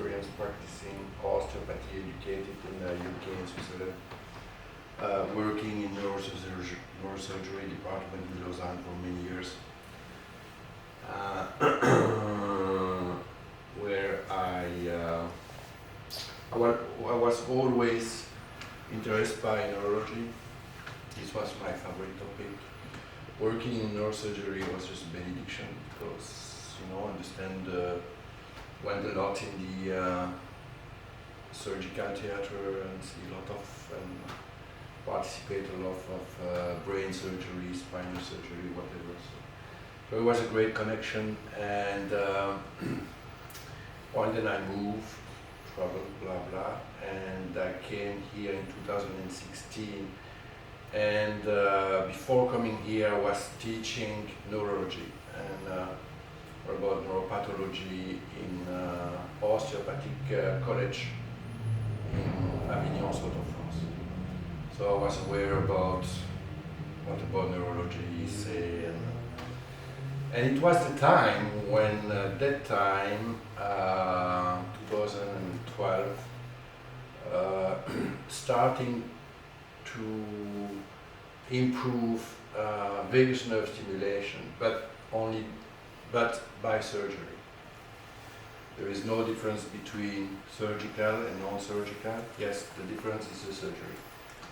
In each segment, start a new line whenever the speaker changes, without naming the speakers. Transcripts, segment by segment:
experience practicing osteopathy, educated in the UK and Switzerland, working in neurosurgery department in Lausanne for many years, where I was always interested by neurology. This was my favorite topic. Working in neurosurgery was just a benediction because, understand, went a lot in the surgical theater and see a lot of, participate a lot of brain surgery, spinal surgery, whatever. So it was a great connection, and then I moved, traveled, blah blah, and I came here in 2016. And before coming here, I was teaching neurology and about neuropathology in osteopathic college in Avignon, south of France. So I was aware about what about neurology say, and it was the time when that time, 2012, starting to improve vagus nerve stimulation, but by surgery. There is no difference between surgical and non-surgical. Yes, the difference is the surgery.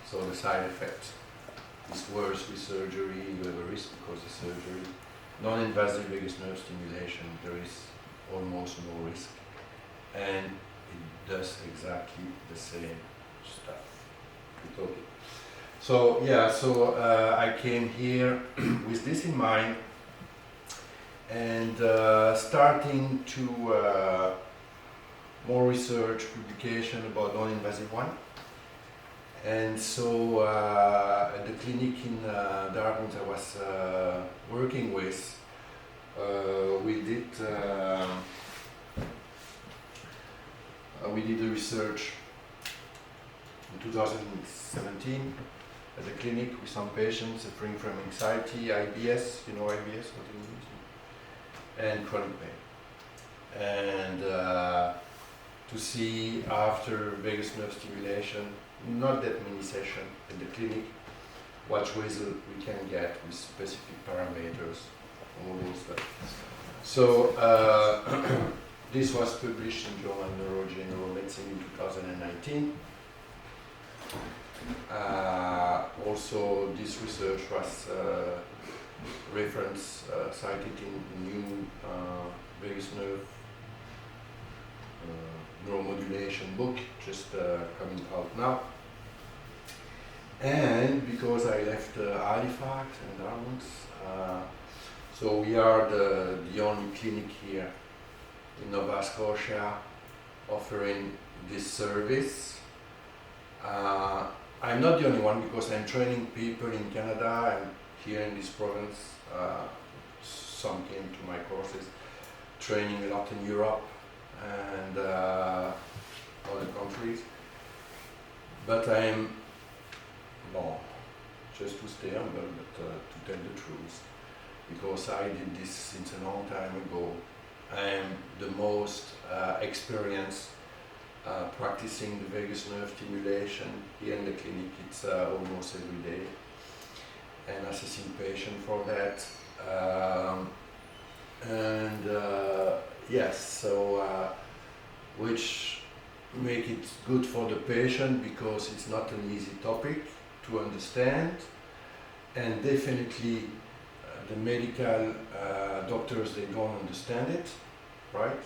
So the side effect is worse with surgery. You have a risk because of surgery. Non-invasive vagus nerve stimulation, there is almost no risk, and it does exactly the same stuff. Totally. So yeah, I came here with this in mind, and starting to more research, publication about non-invasive one. And so at the clinic in Dartmouth I was working with, we did the research in 2017 at the clinic with some patients suffering from anxiety, IBS, you know IBS, what it means, and chronic pain. And to see after vagus nerve stimulation, not that many sessions in the clinic, what result we can get with specific parameters, all those stuff. So this was published in Journal Neurology and Neuromedicine in 2019. Also, this research was reference cited in new vagus nerve neuromodulation book just coming out now. And because I left Halifax and Dartmouth, so we are the only clinic here in Nova Scotia offering this service. I'm not the only one because I'm training people in Canada and here in this province. Some came to my courses, training a lot in Europe and other countries. But I'm, just to stay humble, but to tell the truth, because I did this since a long time ago. I am the most experienced practicing the vagus nerve stimulation here in the clinic. It's almost every day, and assessing patient for that. Yes, so which make it good for the patient because it's not an easy topic to understand, and definitely the medical doctors, they don't understand it, right?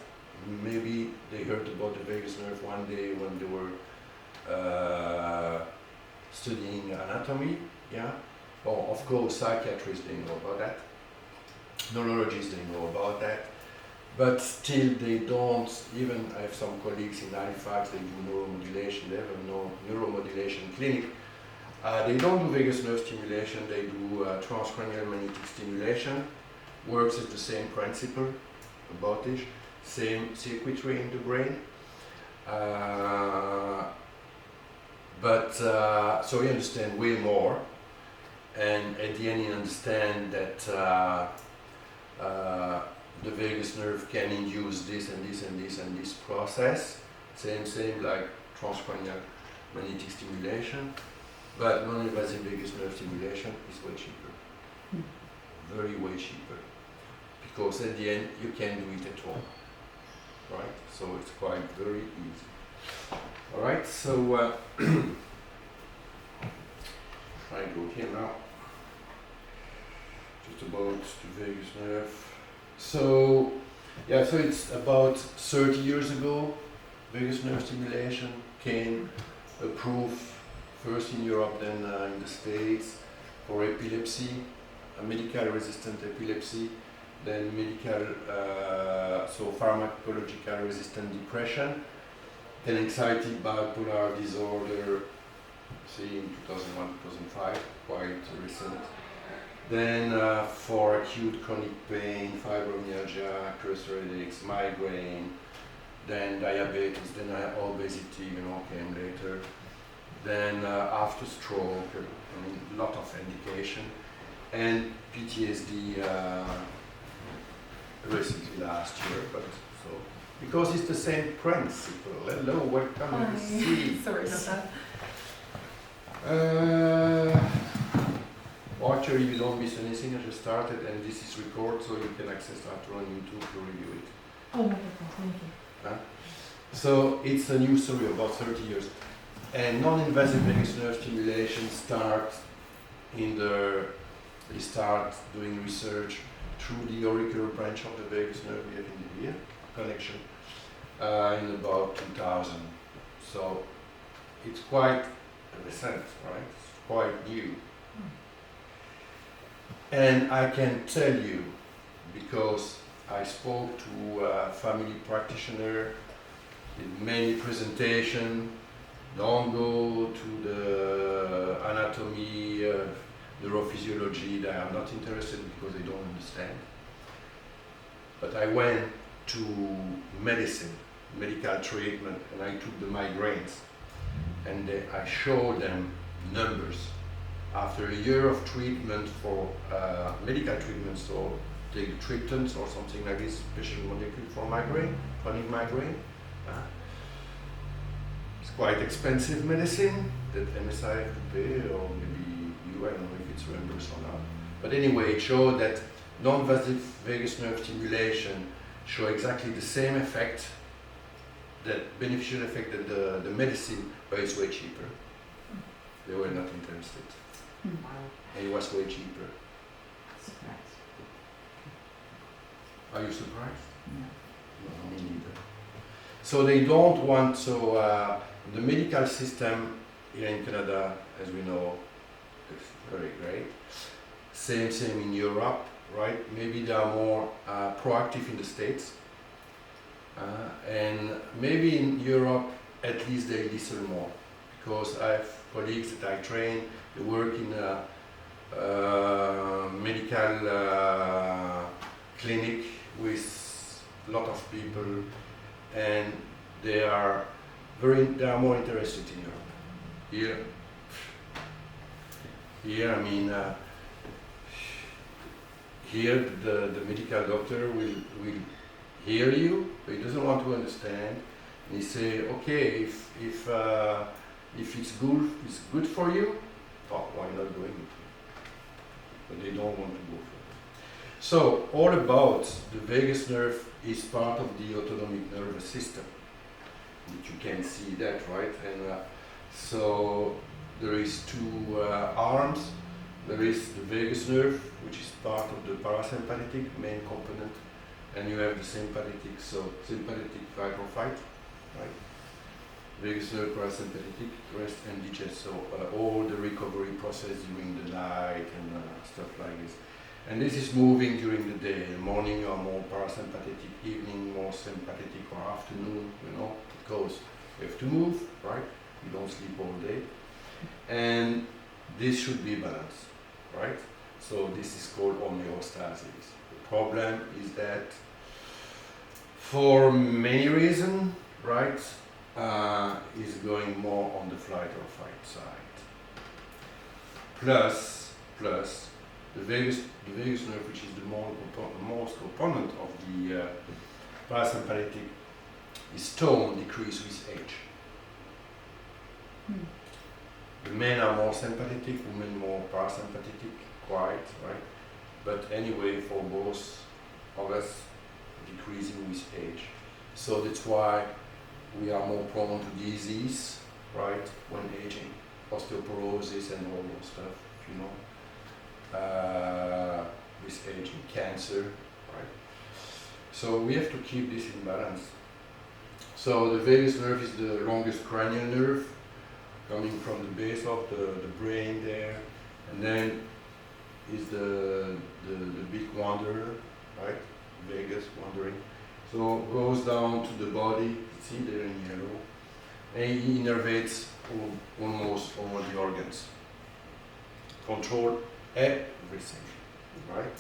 Maybe they heard about the vagus nerve one day when they were studying anatomy, yeah? Well, of course, psychiatrists, they know about that. Neurologists, they know about that. But still, they don't, even I have some colleagues in Halifax, they do neuromodulation, they have a neuromodulation clinic. They don't do vagus nerve stimulation, they do transcranial magnetic stimulation. Works as the same principle about it, same circuitry in the brain. So you understand way more, and at the end you understand that the vagus nerve can induce this and this and this and this process. Same like transcranial magnetic stimulation, but non-invasive vagus nerve stimulation is way cheaper, very way cheaper, because at the end you can do it at home, right? So it's quite very easy. All right, so I go here now, just about the vagus nerve. So yeah, so it's about 30 years ago, vagus nerve stimulation came approved first in Europe, then in the States for epilepsy, medical resistant epilepsy, then medical, so pharmacological resistant depression, then anxiety bipolar disorder, see in 2001, 2005, quite recent. Then for acute chronic pain, fibromyalgia, cluster headaches, migraine, then diabetes, then obesity, came later. Then after stroke, a lot of indication, and PTSD recently last year, but so because it's the same principle. Hello, welcome to the seat.
Sorry about
that. Actually, you don't miss anything. I just started, and this is recorded, so you can access after on YouTube to review it.
Oh, no problem. Thank you.
So it's a new story about 30 years. And non-invasive vagus nerve stimulation they start doing research through the auricular branch of the vagus nerve we have in the ear connection in about 2000. So it's quite recent, right? It's quite new. And I can tell you, because I spoke to a family practitioner, did many presentations, don't go to the anatomy, neurophysiology, that I'm not interested because they don't understand. But I went to medicine, medical treatment, and I took the migraines, and I showed them numbers. After a year of treatment for medical treatment, so take triptans or something like this, special molecule for migraine, chronic migraine. It's quite expensive medicine that MSI have to pay, or maybe you, I don't know if it's reimbursed or not. But anyway, it showed that non-invasive vagus nerve stimulation show exactly the same effect, that beneficial effect that the medicine, but it's way cheaper. They were not interested. And it was way cheaper.
Surprised.
Are you surprised?
No.
No, me neither. So they don't want, the medical system here in Canada, as we know, is very great. Same in Europe, right? Maybe they are more proactive in the States. And maybe in Europe, at least they listen more. Because I have colleagues that I train, they work in a medical clinic with a lot of people, and they are more interested in Europe. Here, I mean, here the medical doctor will hear you, but he doesn't want to understand. And he say, okay, if it's good for you, why not doing it? But they don't want to go for it. So all about the vagus nerve is part of the autonomic nervous system. You can see that, right? And so there is two arms. There is the vagus nerve, which is part of the parasympathetic main component, and you have the sympathetic, so sympathetic fight or flight, right? Vagus nerve, parasympathetic, rest and digest, so all the recovery process during the night and stuff like this. And this is moving during the day. In the morning you are more parasympathetic, evening more sympathetic, or afternoon, it goes. You have to move, right? You don't sleep all day. And this should be balanced, right? So this is called homeostasis. The problem is that for many reasons, right, is going more on the flight or fight side. Plus, the vagus nerve, which is the most component of the parasympathetic, is tone decrease with age.
Hmm.
The men are more sympathetic, women more parasympathetic, quite, right? But anyway, for both of us, decreasing with age. So that's why we are more prone to disease, right, when aging. Osteoporosis and all those stuff, you know, with aging, cancer, right? So we have to keep this in balance. So the vagus nerve is the longest cranial nerve, coming from the base of the brain there, and then is the big wanderer, right? Vagus wandering. So goes down to the body, see there in yellow, and he innervates almost all the organs. Control everything, right?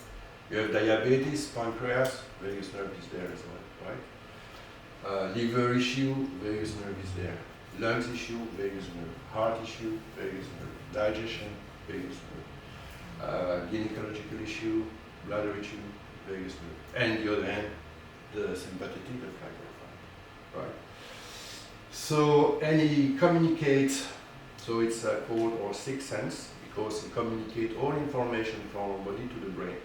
You have diabetes, pancreas, vagus nerve is there as well, right? Liver issue, vagus nerve is there. Lungs issue, vagus nerve. Heart issue, vagus nerve. Digestion, vagus nerve. Gynecological issue, bladder issue, vagus nerve. And the other hand, the sympathetic, the flight profile, right? So, and he communicates, so it's called our sixth sense, because he communicates all information from our body to the brain.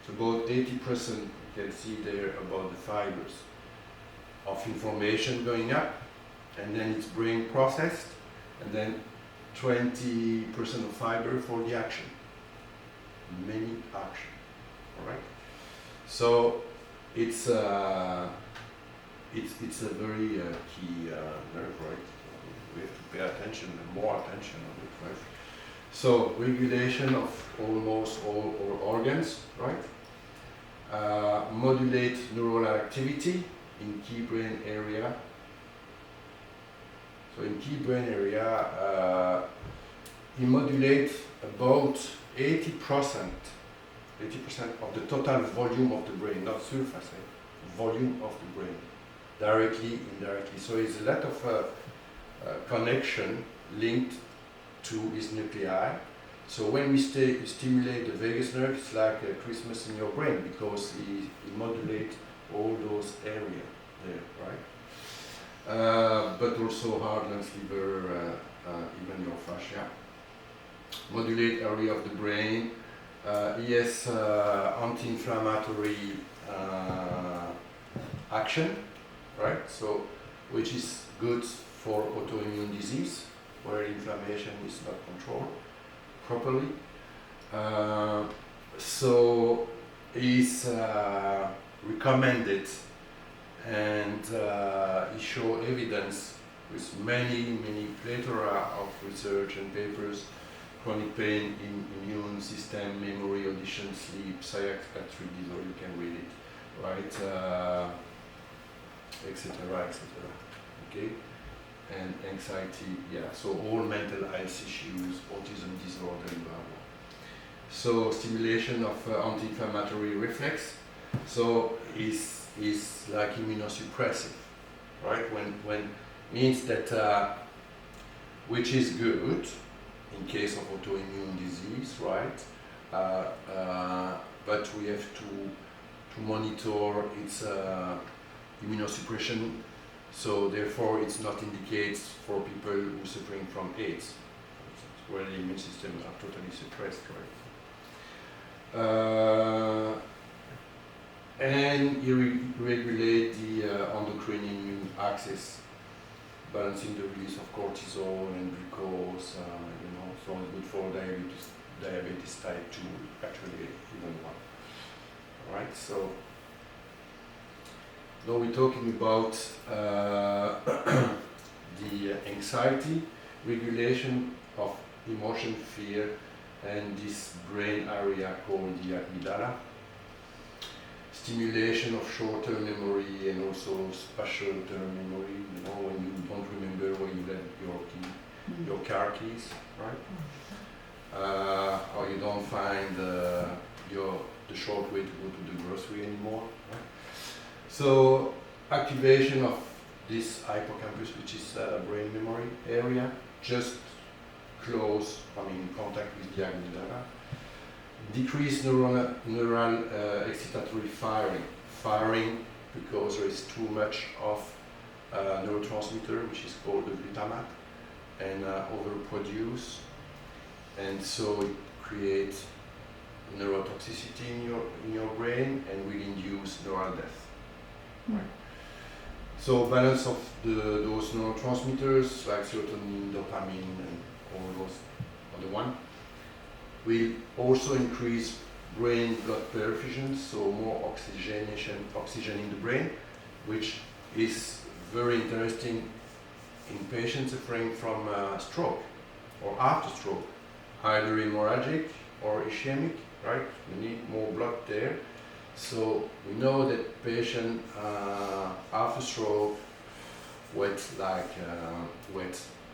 So about 80% you can see there about the fibers of information going up, and then it's brain processed, and then 20% of fiber for the action. Many action, all right? So it's a very key nerve, right? We have to pay attention, and more attention on it, right? So regulation of almost all our organs, right? Modulate neural activity in key brain area. So in key brain area, he modulates about 80% of the total volume of the brain, not surface, volume of the brain, directly, indirectly. So it's a lot of connection linked to his nuclei. So when we stimulate the vagus nerve, it's like Christmas in your brain, because he modulates all those areas there, right? But also heart, lungs, liver, even your fascia. Modulate area of the brain. Yes, anti-inflammatory action, right? So, which is good for autoimmune disease, where inflammation is not controlled properly. So, is recommended, and he show evidence with many plethora of research and papers. Chronic pain in immune system, memory, audition, sleep, psychiatric disorder, you can read it, right? Etc. Okay? And anxiety, yeah, so all mental health issues, autism disorder, blah, blah. So stimulation of anti-inflammatory reflex, so is like immunosuppressive, right? When means that, which is good in case of autoimmune disease, right? But we have to monitor its immunosuppression, so therefore it's not indicated for people who are suffering from AIDS, where the immune system are totally suppressed, right? And you regulate the endocrine immune axis, balancing the release of cortisol and glucose, you know, so it's good for diabetes type 2, actually even 1. Alright, so now we're talking about the anxiety, regulation of emotion, fear, and this brain area called the amygdala. Stimulation of short-term memory and also spatial-term memory, you know, when you don't remember where you left your key, your car keys, right? Or you don't find the short way to go to the grocery anymore, right? So activation of this hippocampus, which is brain memory area, just close, contact with the amygdala. Decrease neural excitatory firing because there is too much of neurotransmitter, which is called the glutamate, and overproduce, and so it creates neurotoxicity in your brain and will induce neural death. Right. So balance of those neurotransmitters like serotonin, dopamine, and all those other one will also increase brain blood perfusion, so more oxygen in the brain, which is very interesting in patients suffering from stroke or after stroke, either hemorrhagic or ischemic, right? We need more blood there. So we know that patient after stroke with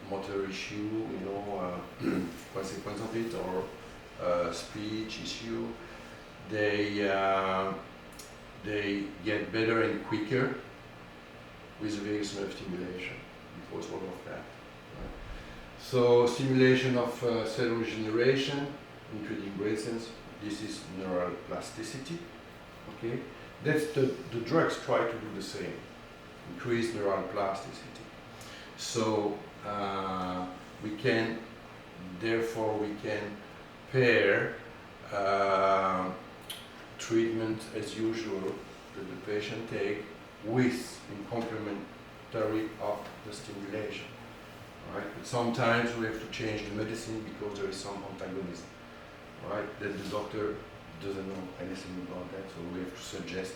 motor issue, consequence of it, or speech issue, they get better and quicker with vagus nerve stimulation because all of that. Right? So stimulation of cell regeneration, including brain cells, this is neural plasticity. Okay, that's the drugs try to do the same, increase neural plasticity. So therefore we can pair treatment as usual that the patient take with in complementary of the stimulation. Right? But sometimes we have to change the medicine because there is some antagonism. Right? That the doctor doesn't know anything about that, so we have to suggest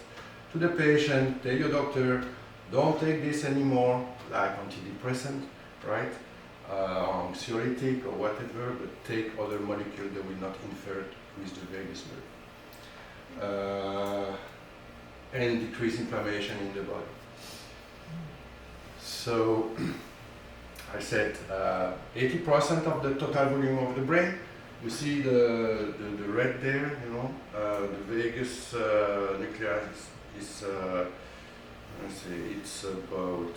to the patient, tell your doctor, don't take this anymore, like antidepressant, right? Or anxiolytic or whatever, but take other molecules that will not interfere with the vagus nerve. And decrease inflammation in the body. So, I said 80% of the total volume of the brain. You see the red there, the vagus nucleus is let's see, it's about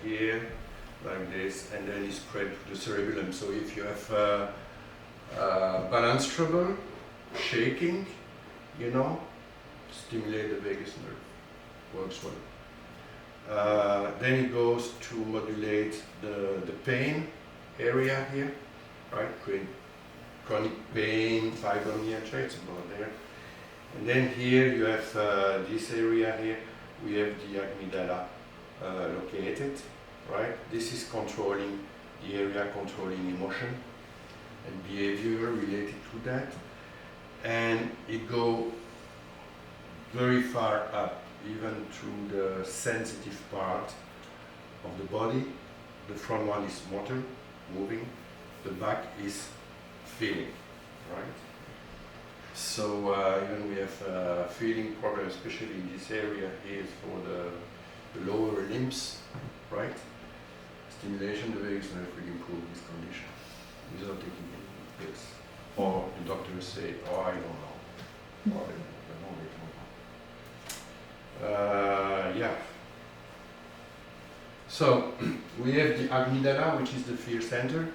here, like this, and then it's spread to the cerebellum. So if you have balance trouble, shaking, stimulate the vagus nerve, works well. Then it goes to modulate the pain area here, right? Chronic pain, fibromyalgia, it's about there. And then here you have this area here, we have the amygdala located, right? This is controlling the area controlling emotion and behavior related to that. And it goes very far up, even to the sensitive part of the body. The front one is motor, moving, the back is feeling, right? So even we have feeling problem, especially in this area here for the lower limbs, right? Stimulation of the vagus nerve will improve this condition without taking any pills. Or the doctors say, oh, I don't know. Or they don't know. Yeah. So we have the amygdala, which is the fear center,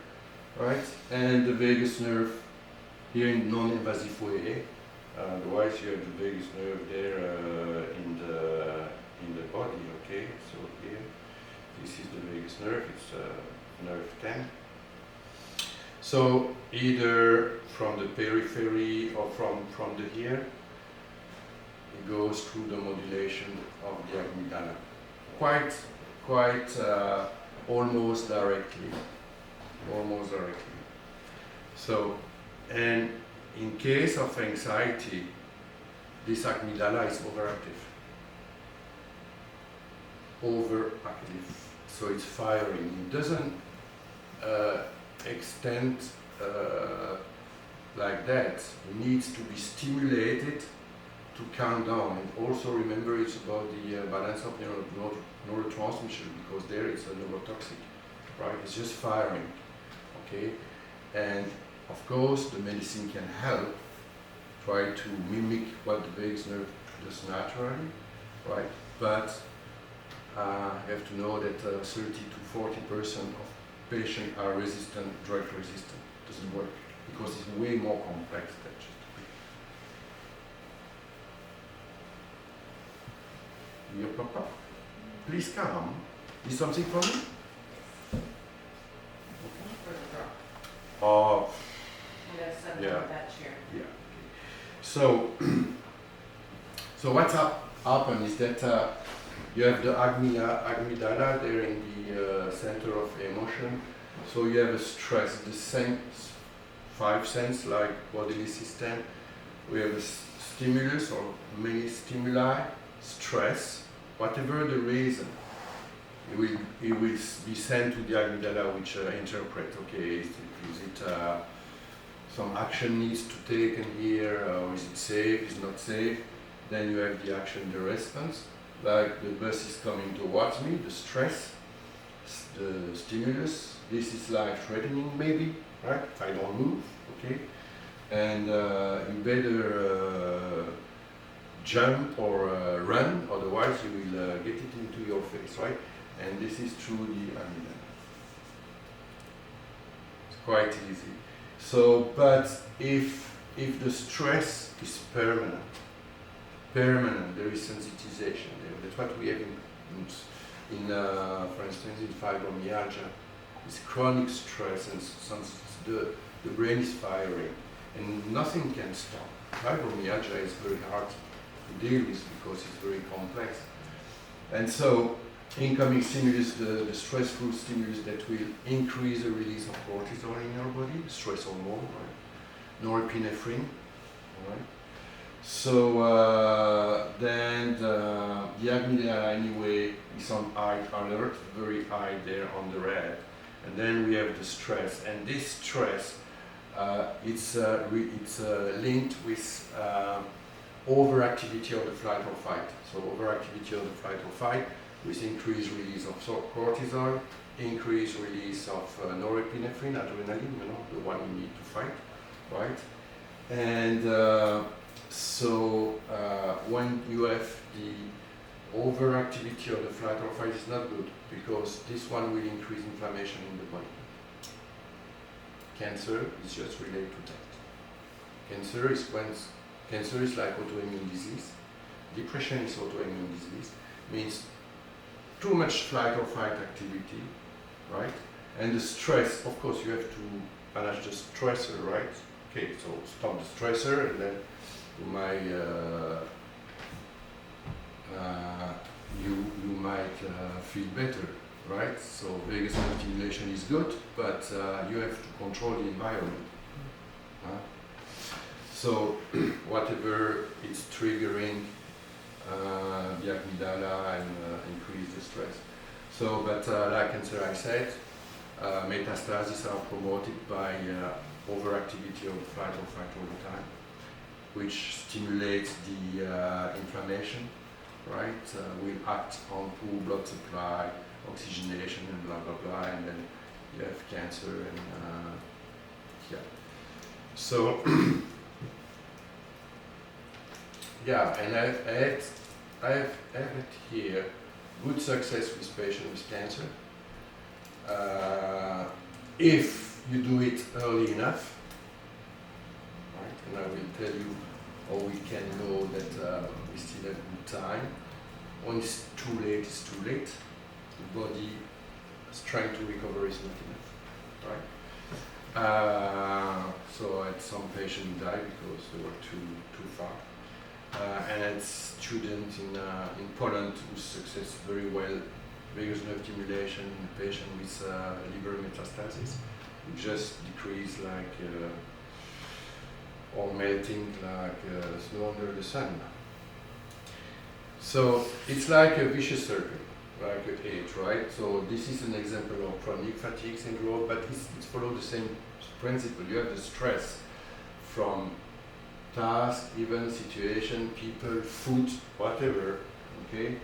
right? And the vagus nerve here in non-invasive way. Otherwise, you have the vagus nerve there in the body. Okay, so here, this is the vagus nerve. It's nerve 10. So either from the periphery or from the ear, it goes through the modulation of the amygdala. Quite almost directly. So, and in case of anxiety, this amygdala is overactive. So it's firing. It doesn't extend like that. It needs to be stimulated to calm down. And also remember, it's about the balance of neurotransmission, because there it's a neurotoxic, right? It's just firing, okay? And of course, the medicine can help try to mimic what the vagus nerve does naturally, right? But you have to know that 30 to 40% of patients are drug resistant. Doesn't work because it's way more complex than just Your papa. Please come. Is something for me? Oh, yeah.
That chair.
Yeah. So, so what's happened is that you have the amygdala there in the center of emotion. So you have a stress, the same five sense like bodily system. We have a stimulus or many stimuli, stress, whatever the reason. It will be sent to the amygdala, which interpret. Okay, is it some action needs to take in here, or is it safe? Is not safe? Then you have the action, the response. Like the bus is coming towards me, the stress, the stimulus. This is life-threatening, maybe, right? If I don't move, okay. And you better jump or run, otherwise you will get it into your face, right? And this is through the amygdala. It's quite easy. So, but if the stress is permanent, there is sensitization there. That's what we have in for instance, in fibromyalgia. It's chronic stress, and the brain is firing, and nothing can stop. Fibromyalgia is very hard to deal with because it's very complex. And so, incoming stimulus, the stressful stimulus that will increase the release of cortisol in your body, stress hormone, right? Norepinephrine, right? So then the amygdala anyway is on high alert, very high there on the red, and then we have the stress, and this stress it's linked with overactivity of the flight or fight. So overactivity of the flight or fight with increased release of cortisol, increased release of norepinephrine, adrenaline, the one you need to fight, right? And so when you have the overactivity of the flight or fight, it's not good because this one will increase inflammation in the body. Cancer is just related to that. Cancer is like autoimmune disease. Depression is autoimmune disease. Means too much flight or fight activity, right? And the stress, of course, you have to manage the stressor, right? Okay, so stop the stressor, and then you might you might feel better, right? So vagus nerve stimulation is good, but you have to control the environment. So whatever is triggering the amygdala and increase the stress. So, but like cancer, I said, metastases are promoted by overactivity of the flight or fight all the time, which stimulates the inflammation, right? Will act on poor blood supply, oxygenation, and blah blah blah, and then you have cancer and yeah. So yeah, and I have had here good success with patients with cancer. If you do it early enough, right? And I will tell you how we can know that we still have good time. When it's too late, it's too late. The body is trying to recover is not enough, right? So I had some patients die because they were too far. And I had students in Poland who success very well vagus nerve stimulation in a patient with liver metastasis, who just decrease like or melting like snow under the sun. So it's like a vicious circle, like an age, right? So this is an example of chronic fatigue syndrome, but it's follow the same principle. You have the stress from task, event, situation, people, food, whatever, okay?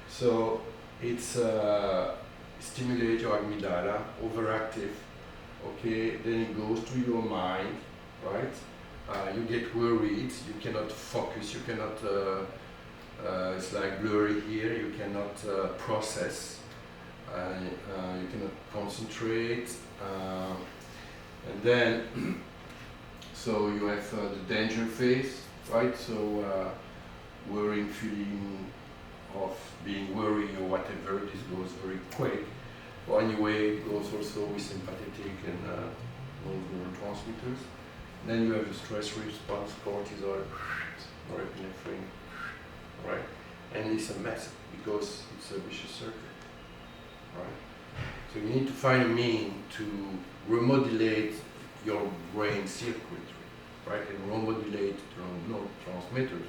So it's stimulate your amygdala, overactive, okay? Then it goes to your mind, right? You get worried, you cannot focus, you cannot, it's like blurry here, you cannot process, you cannot concentrate, and then so you have the danger phase, right? So worrying, feeling of being worried or whatever, this goes very quick. Well, anyway, it goes also with sympathetic and neurotransmitters. Then you have the stress response, cortisol, norepinephrine, right? And it's a mess because it's a vicious circle, right? So you need to find a means to remodulate your brain circuitry, right? And remodulate neurotransmitters.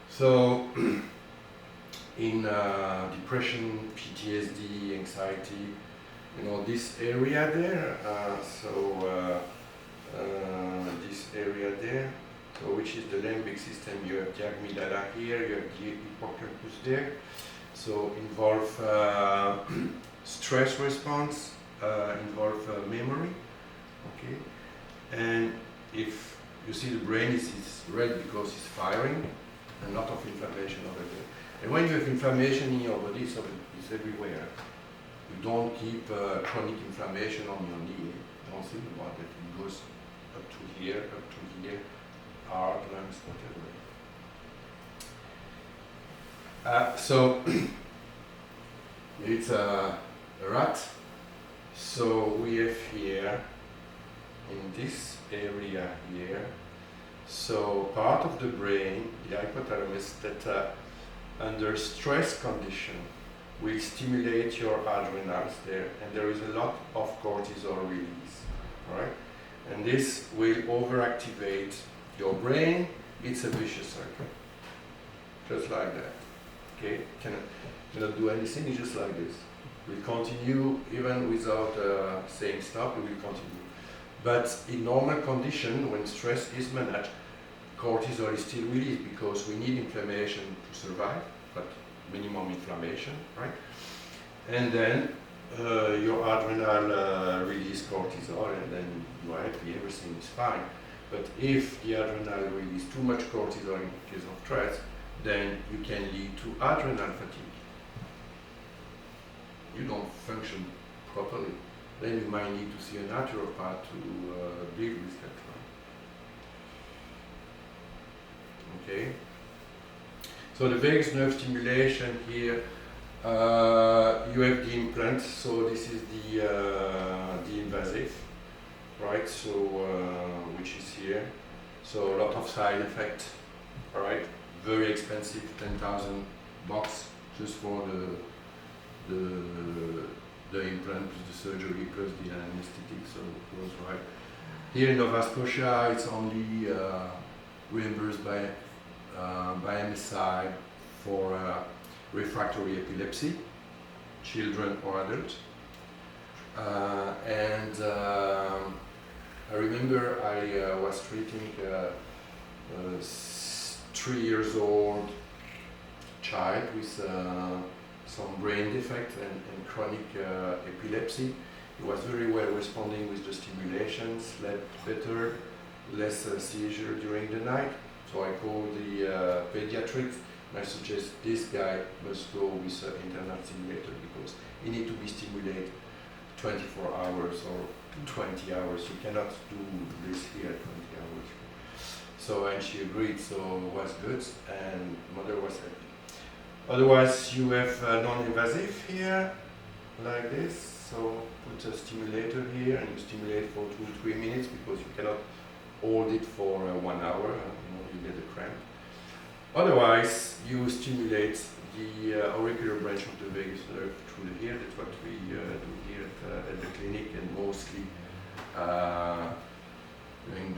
So in depression, PTSD, anxiety, this area there, this area there, so which is the limbic system, you have the amygdala here, you have the hippocampus there, so involve stress response, involve memory, okay, and if you see the brain is red because it's firing, a lot of inflammation over there. And when you have inflammation in your body, so it's everywhere. You don't keep chronic inflammation on your knee. Don't think about it. It goes up to here, heart, lungs, whatever. So it's a rat. So we have here, in this area here, so part of the brain, the hypothalamus, that under stress condition will stimulate your adrenals there, and there is a lot of cortisol release, right? And this will overactivate your brain. It's a vicious circle, just like that. Okay, cannot do anything. It's just like this. We'll continue even without saying stop. We will continue. But in normal condition, when stress is managed, cortisol is still released because we need inflammation to survive, but minimum inflammation, right? And then your adrenal release cortisol, and then you are happy, everything is fine. But if the adrenal release too much cortisol in case of stress, then you can lead to adrenal fatigue. You don't function properly. Then you might need to see a naturopath to deal with that. Okay. So the vagus nerve stimulation here, you have the implant. So this is the invasive, right? So which is here. So a lot of side effects. All right. Very expensive, $10,000 just for the implant, plus the surgery, plus the anesthetic, so it goes right. Here in Nova Scotia, it's only reimbursed by MSI for refractory epilepsy, children or adults. I remember I was treating a 3-year-old child with some brain defect and chronic epilepsy. He was very well responding with the stimulation, slept better, less seizure during the night. So I called the pediatrics and I suggest this guy must go with an internal stimulator because he needs to be stimulated 24 hours or 20 hours. You cannot do this here 20 hours. So, and she agreed, so it was good, and mother was happy. Otherwise, you have non-invasive here, like this. So put a stimulator here and you stimulate for 2 or 3 minutes because you cannot hold it for 1 hour, you get a cramp. Otherwise, you stimulate the auricular branch of the vagus nerve through the ear. That's what we do here at the clinic, and mostly in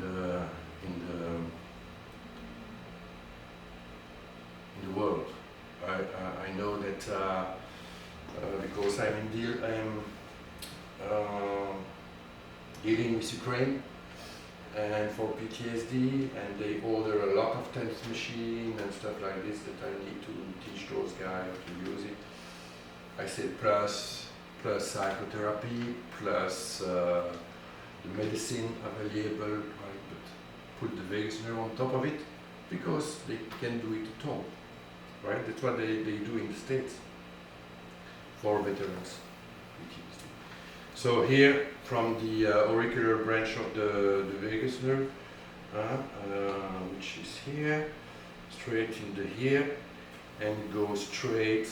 the world. I know that because I'm dealing with Ukraine and for PTSD, and they order a lot of TENS machine and stuff like this that I need to teach those guys to use it. I said plus psychotherapy, plus the medicine available, right? But put the vagus nerve on top of it because they can do it at home, right? That's what they do in the States for veterans. So here, from the auricular branch of the vagus nerve, which is here, straight in the ear and go straight